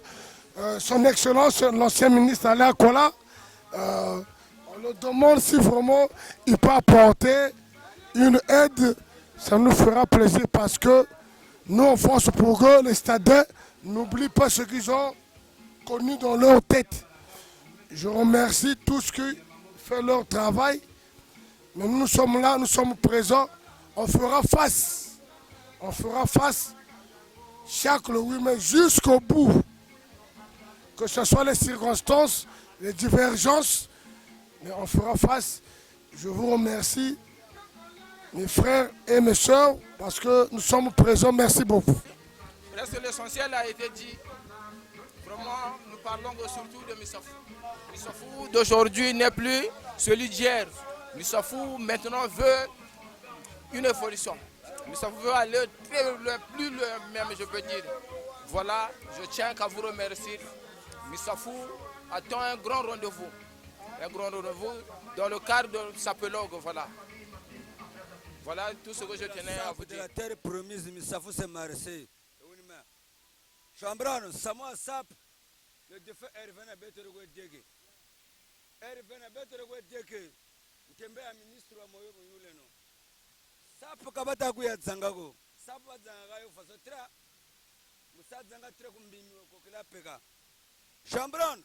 son Excellence, l'ancien ministre Alain Kola, on le demande si vraiment il peut apporter une aide Ça nous fera plaisir parce que nous, on force pour que les stadiens n'oublient pas ce qu'ils ont connu dans leur tête. Je remercie tous ceux qui font leur travail. Mais nous sommes là, nous sommes présents. On fera face. On fera face chaque le 8 mai jusqu'au bout. Que ce soit les circonstances, les divergences, mais on fera face. Je vous remercie, mes frères et mes soeurs, parce que nous sommes présents. Merci beaucoup. Presque l'essentiel a été dit. Vraiment, nous parlons surtout de Missafou. Missafou d'aujourd'hui n'est plus celui d'hier. Missafou maintenant veut une évolution. Missafou veut aller plus loin même, je peux dire. Voilà, je tiens qu'à vous remercier. Missafou attend un grand rendez-vous. Un grand rendez-vous dans le cadre de Sapelog, voilà. Voilà tout ce que je tenais à vous dire. De la terre promise, Missafou c'est Marseille. Chambrano, Samoa Sap, le défunt Hervé Betorego Dege. Hervé Betorego Dege, Kembe a ministre wa moyo yule no. Sap kabata ku ya zangago. Sap wa zanga yo faso tra. Musa zanga tra kumbimi ko kila peka. Chambrano.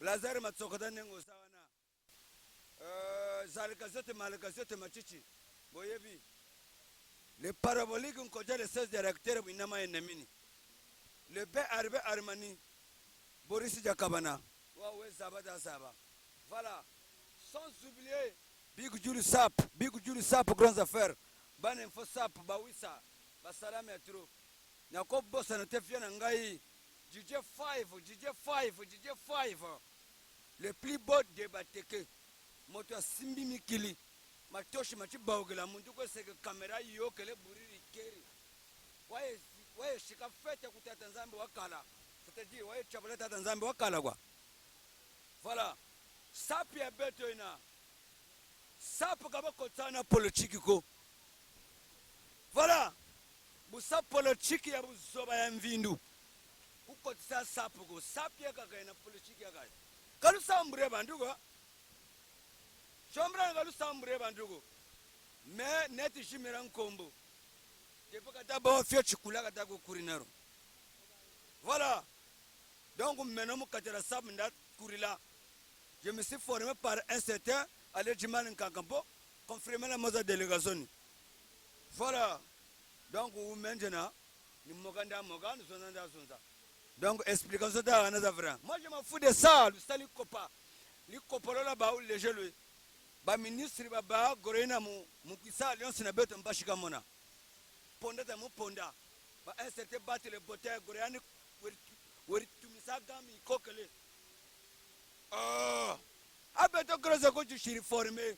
Lazare matsokota nengo sawana. Zalikazote malikazote machichi. Boyebi. Le parabolique on les 16 directeurs inama ennemini. Le B. Arbe Armani, Boris Jakabana, Waoué Sabada Saba. Voilà. Sans oublier Big Jules Sap, grandes affaires. Ban Info Sap, Bawissa, Basalam Etro. Nakob Boss and Tefian Ngai, DJ5. Le plus beau débat teke. Moto Simbi Mikili. Matoshi Machibaugla, Munduko Sega Camera Yokele Buriri Keri. Wae shika fete kutata nzambe wakala. C'est-à-dire wae chabaleta nzambe wakala kwa. Voilà. Sapi ya beto ina. Sapu kaba kotana politique ko. Voilà. Busa politique ya buzoba ya mvindu. Ukotisa sapu ko. Sapi ya kaka ina politique ya kaya. Kalu sambre bandugo. Chombra kalu sambre bandugo. Me neti shimira nkombo. Voilà. Donc maintenant, je me suis formé par un certain Alejimane Nkankampo, confirmé la moza délégation. Voilà. Donc maintenant, nous donc explication de moi je m'en fous de ça, le sali copa. Le copa là-bas, les jeunes. Ba ministre baba Gorena Mukisa Alliance na beto mbashika mona. Ponda da muponda ba un certain battre le boteur goréani wori tumisa gami kokele abeto groza ko chiri formé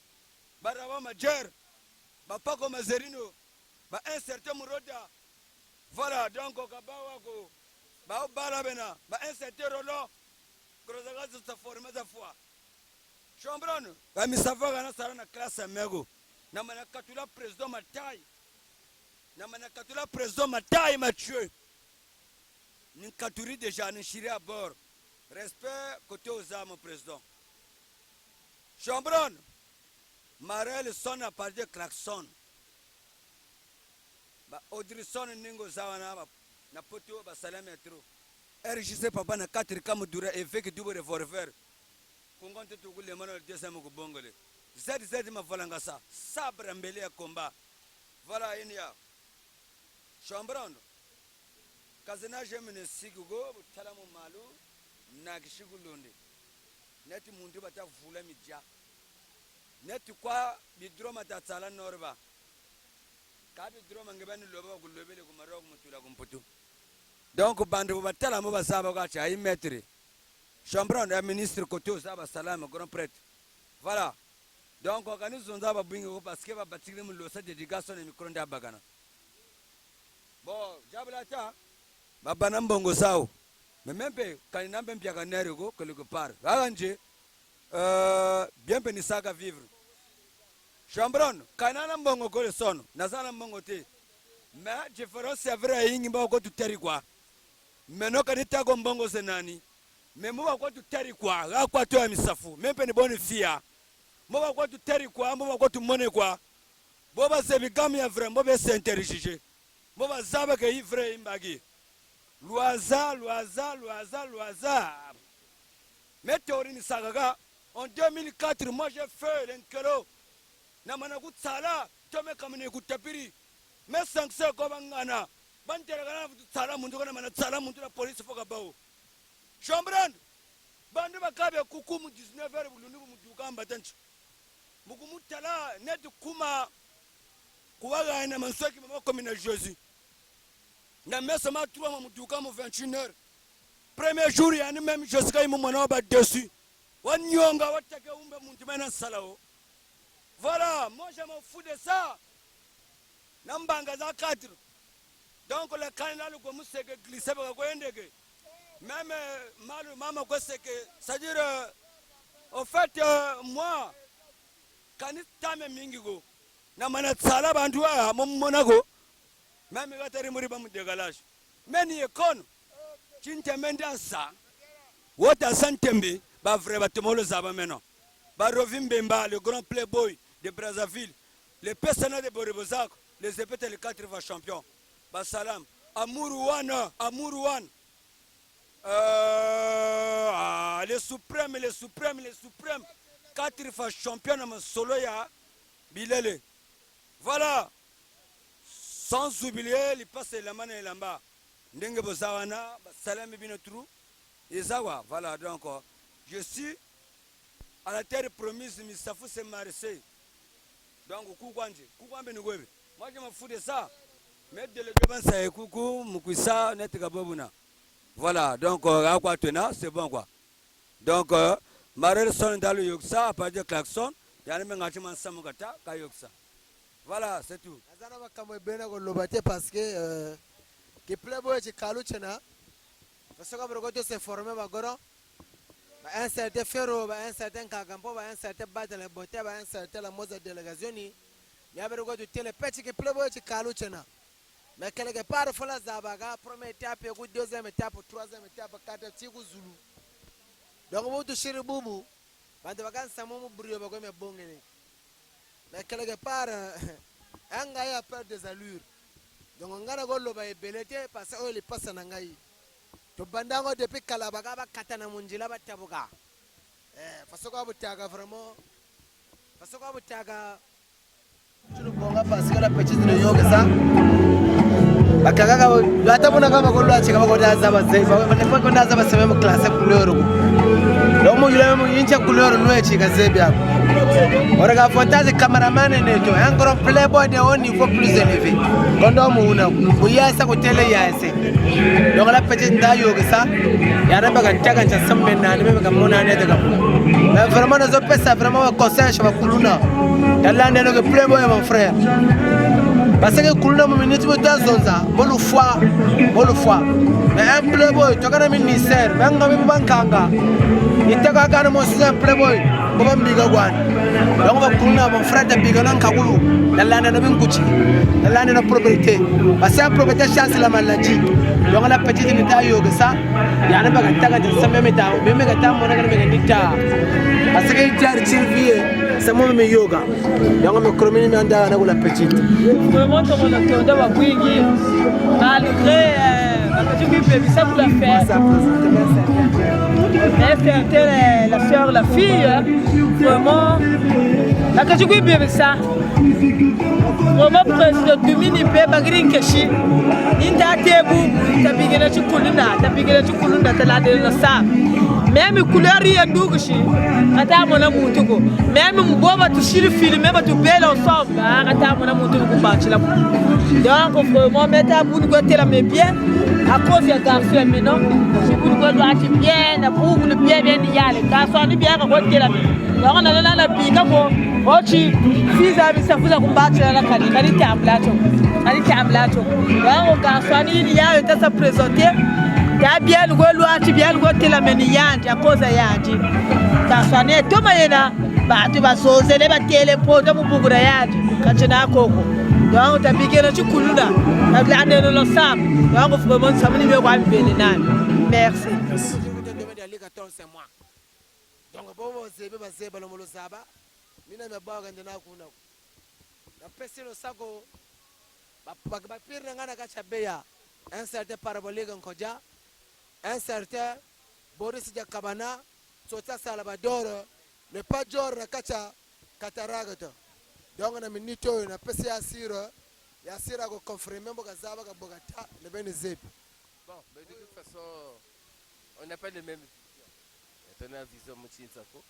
barawa major ba pako mazerino ba un certain muroda voilà donc kabawa ko ba balabena ba un certain rolo groza ga se formé za fois chambrano ba misava na sara na classe mego na mana katula président Matai na manakatula président Matai Mathieu Ninkaturi déjà n'chiri à bord respect côté aux âmes président Chambron Marel son à partir de klaxon ba Audrison ningo zawana na poto ba salam etro RJC papa na 4 kam dura avec double revolver kongonte to gule mano deuxième ko bongole ZZ ma volanga ça sabre mbele combat voilà inia Chambron kazena jemene sigugo talamu malu na kishigulonde neti muntu bata vula midja neti kwa bidroma tatsala norba ka bidroma ngebani loba kulobele kumarok mutula kumputu donc bande batala mo basaba ka cha imetre Chambron ya ministre koto saba salama grand prêtre voilà donc organizonza ba bingo parce que ba batikile mu losa dédication et micro nda bagana. Bon, Jablata, Babana Mbongo Sao, mais même quand il n'a même bien gagné quelque part. Arrangé, bien pénissaga vivre. Chambron, quand il n'a Mbongo go le son, Nazana Mbongote. Mais différence c'est vrai, il n'y a pas de territoire. Mais non, quand il t'a Mbongo Zenani, mais moi, quoi tu territoire, à quoi tu as mis sa fou, même pas une bonne fille. Moi, quoi tu territoire, moi, quoi tu monnaie quoi. boba sebikami ya vrai bobe s'interroger boba zaba ke vrai imbagi loisa mais théorie ni sagaga en 2004 moi j'ai fait l'enkelo na manaku tsala tome kamene kutapiri mais sanction ko bangana bantera kana tsala mundu kana mana tsala mundu na police foka bawo chambran bandu bakabe kukumu 19h bulundu muduka mbatanchi mukumutala net kuma kuwaga na mansoki mamako mina Jésus na mesa ma 3 muduka mu 21h premier jour yani même jusqu'à mon mona ba dessus wanyonga watake umbe muntu mena salao voilà moi je m'en fous de ça nambanga za 4 donc le canal ko museke glisser ba ko endeke même malu mama ko seke c'est-à-dire au fait moi kanit tame mingi go na mana tsala bantu wa monako même batari muri ba mu dégalage meni ekon Chintemendansa, Wota Santembe, ba vrai batemolo zaba maintenant. Ba Rovim Bemba, le grand playboy de Brazzaville, les personnages de Boribozak, les épées les 4 fois champions. Ba Salam, Amourouane, les suprêmes, 4 fois champions dans Soloya, Bilele. Voilà, sans oublier, il passe la main et là-bas. Ndenge bozawana salam binotru ezawa voilà donc je suis à la terre promise Missafou c'est Marseille donc kukwambe ni gwebe moi je m'en fous de ça mais de le gabansa kuku mukwisa netka bobuna voilà donc akwa tena c'est bon quoi donc marel son dans le yoksa à partir de klaxon yani mengachi mansamukata ka yoksa voilà c'est tout azana bakamwe bena ko lobate parce que que playboy ci kalu chena parce que brogoto se formé bagoro ba un certain ferro ba un certain kagampo ba un certain battle boté ba un certain la moza délégation ni ya brogoto tele petit que playboy ci kalu chena mais quelque part fola zabaga première étape ku deuxième étape troisième étape quatre ci ku zulu donc bo to shiri bubu bande bagan samu brio bago me bongene mais quelque part anga ya perdre des allures donc ngana gollo ba ebelete parce que les passe na ngai to bandango depuis kalabaga ba katana munjila ba tabuka parce que abutaga vraiment parce que abutaga tu le bonga parce que la petite ne yoga ça bakaka bata bona kama gollo achika ba goda zaba zai ba ba ko nda zaba sema classe couleur ko donc mo yule mo yincha couleur no achika zebia ora ga fantasy cameraman neto un grand playboy de haut niveau plus élevé kondo mo una ko yasa ko tele yasa donc la petite nda yoga ça ya na baga taka cha sambe na ne baga mona ne daga mais vraiment nos pesa vraiment conseil chava kuluna dalla ne no playboy mon frère parce que kuluna mo minute mo tazonza bolu foi mais un playboy to kana ministère banga mi bankanga itaka kana mo c'est playboy ko bambiga gwan donc ba kuluna mon frère de biga nan kakulu dalla ne no binguchi dalla ne no propriété parce que propriété chance la maladie donc la petite ni ta yoga ça ya na baga taka de sambe meta me ga ta mo na ga me nita parce que il tire vie c'est moi me yoga donc me kromini me anda na la petite vraiment to na tonda wa kwingi malgré tu peux ça pour la faire mais la sœur la fille vraiment la que tu peux bien ça vraiment président domini pe bagrin keshi inda tebu tabigela chukulunda talade na sa même couleur ya ndugushi ata mona mutuko même mboba tu shiri filmer ba tu belle ensemble ata mona mutuko kumbachila donc vraiment meta bunu gotela mais bien à cause ya garçon maintenant si bunu gotela bien na bugu le bien yale garçon ni bien gotela donc on a la biga ko ochi fiza bisafuza kumbachila la kali tamblacho donc garçon ni ya était présenté ya bien golu ati bien gotela meni yandi à cause yandi garçon ni to mayena batu basozele batele poto mubugura yandi kachena koko donc tabigela chukuluna ablane no sam donc vraiment ça me veut quoi benenani merci donc bobo zebe bazeba lo molo saba mina me baga ndana kuna napesi losako bapire na nga na kati ya beya un certain parabolique nkoja un certain Boris Jakabana Sota Salvador ne pas jor na kati ya Cataragta donc na minute oyo napesi ya sira ko confirmer mboka zaba ka bogata ne bene zepi. Bon, mais de toute façon, on n'a pas le même vision. On a une vision Mouchinsafo.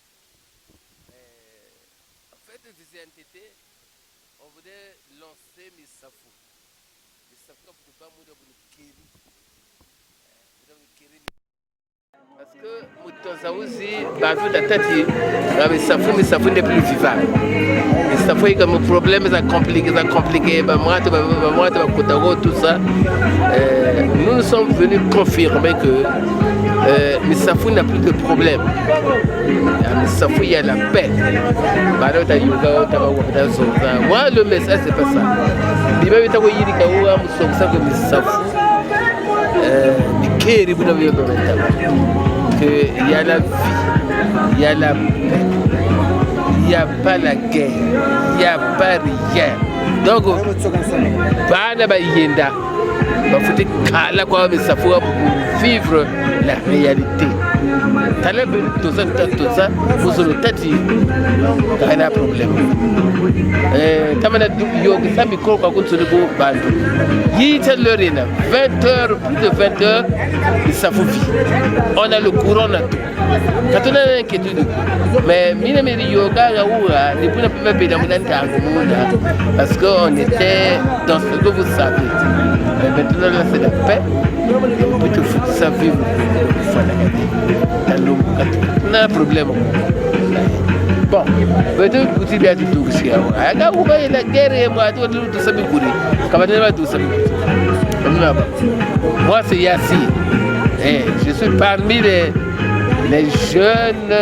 En fait, de VCNTT, on voulait lancer Missafou. Missafou, pour ne pas mourir pour le Kiri. Parce que Missafou, Missafou n'est plus vivable. Missafou est comme un problème, ça compliqué, tout ça. Nous nous sommes venus confirmer que Missafou n'a plus de problème. À Missafou, il y a la paix. Moi, le message, c'est pas ça. Il y a la vie, il y a la paix, il n'y a pas la guerre, il n'y a pas rien. Donc, pour vivre la réalité. Tout ça, vous aurez peut-être un problème. Plus de 20 heures, ça vous vit. On a le courant, on a tout. Quand on a une inquiétude, mais parce qu'on était dans ce que vous savez. Mais maintenant, là, c'est la paix. On peut te foutre ça vivre. On a un problème. Bon, peut-être que tu as tout aussi. La guerre et moi, tout ça me courir. Moi, c'est Yassi. Je suis parmi les jeunes,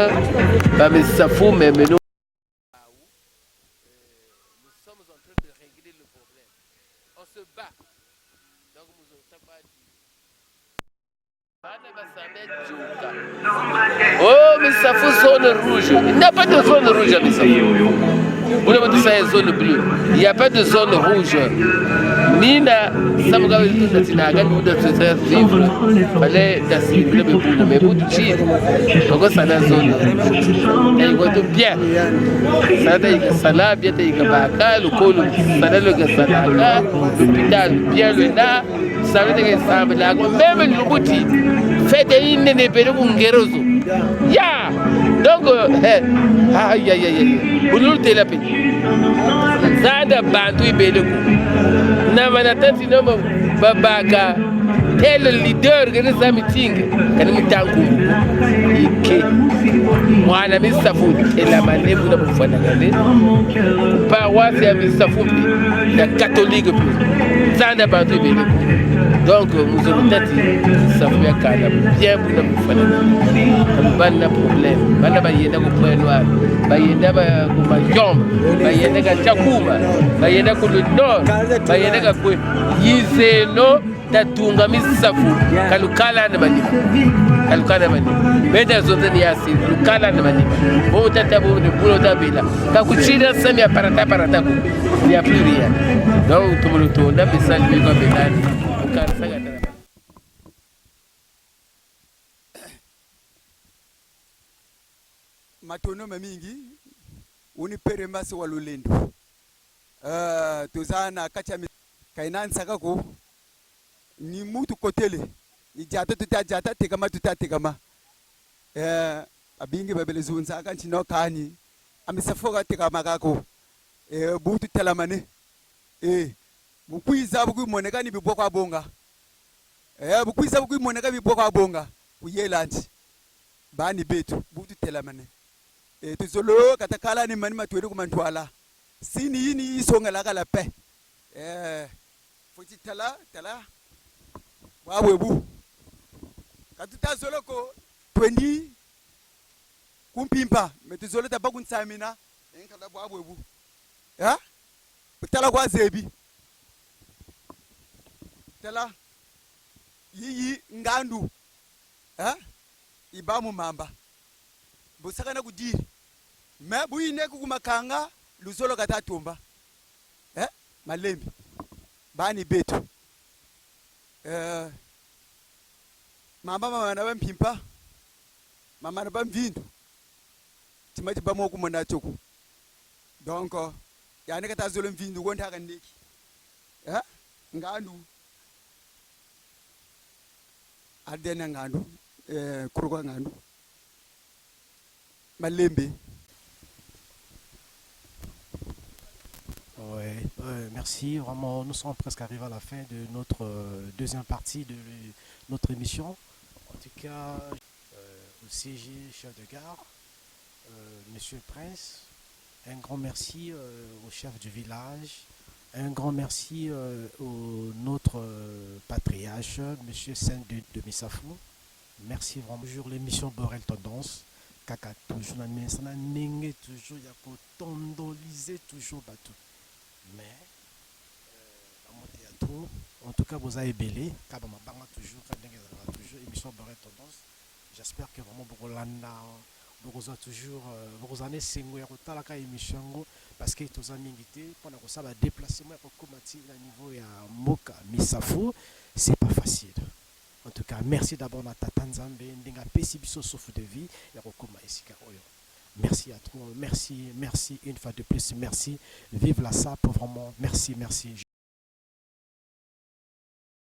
mais ça fout, mais nous. Nous sommes en train de régler le problème. On se bat. Donc, nous n'avons pas dit. Oh, mais ça fout zone rouge. Il n'y a pas de zone rouge à Missafou. Vous avez dit ça, zone bleue. Il n'y a pas de zone rouge. Nina, ça me dit que tu n'as pas de vivre. Fallait t'assurer le boulot, mais vous tout chine. Donc ça n'a zone. Et il va tout bien. Ça n'a bien été baka, le col, ça n'a le gasanaga, l'hôpital bien le na, ça veut dire que ça me l'a même le bouti. Faites une nébélé pour guérozo. Ya! Donc, aïe aïe aïe, vous nous le paix. Zada Bantu Bédou. Namanatati Nomo Babaka. Et le leader de ce meeting, Kanimitankou. Ike. Moi, la Missafou et la manève de la Fouanagane. Paroisse et Missafou, la catholique. Zada Bantu Bédou. Donc, nous avons dit ça fait bien pour nous faire. Pas de problème. Pas de point noir. Pas de jambe. Pas de chakuma. Pas de le nord. Pas de yizeno tatunga misafu. Kalukala na mani. Kalukala na mani. Beda zote ni asi. Kalukala na mani. Bon tata bon de boulot tabila. Kakuchira sami aparata parata ko. Il n'y a plus rien. Donc tout le monde on a message de Bénin. Matono mingi unipere masi wa lulendo tuzana kacha kainansa kako ni mutu kotele ni jata tutajata tegama tutategama abingi babelezunza kanchi no kani amisafoka tegama kako butu telamane bukwiza bukwimoneka ni biboko abonga bukwiza bukwimoneka biboko abonga kuyelanti bani betu butu telamane tuzolo katakala ni mani matwele kumantwala sini yini isonga la kala pe futi tala wawebu katuta zoloko 20 kumpimpa metuzolo tabakunsamina enkala wawebu tala kwa zebi tala yiyi ngandu ibamu mamba busaka na kudiri me buyine kumakanga luzolo katatumba malembi bani betu mama na bampimpa mama na bamvindu timati bamoku mona tsoku donc yani kata zolo mvindu gonta kan neki ngandu adena ngandu kurwa ngandu malembe. Ouais, merci. Vraiment, nous sommes presque arrivés à la fin de notre deuxième partie de notre émission. En tout cas, au CG chef de gare, Monsieur le Prince, un grand merci au chef du village, un grand merci au notre patriarche, Monsieur Saint-Denis de Missafou. Merci vraiment. Toujours l'émission Borel Tendance. Kaka toujours la maison, toujours il y a pour tondoliser toujours bateau. Mais en tout cas vous avez belé toujours émission Borel Tendance. J'espère que vraiment vous toujours vous en êtes la émission parce que tous amis invités pendant que ça va déplacement pour commenter à niveau ya Moka Missafou, c'est pas facile. En tout cas, merci d'abord à Tata Nzambe, Ndinga Pesibiso Sofu de vie, et Rokoma Esika Oyo. Merci à tous, merci une fois de plus, merci. Vive la SAP, vraiment, merci.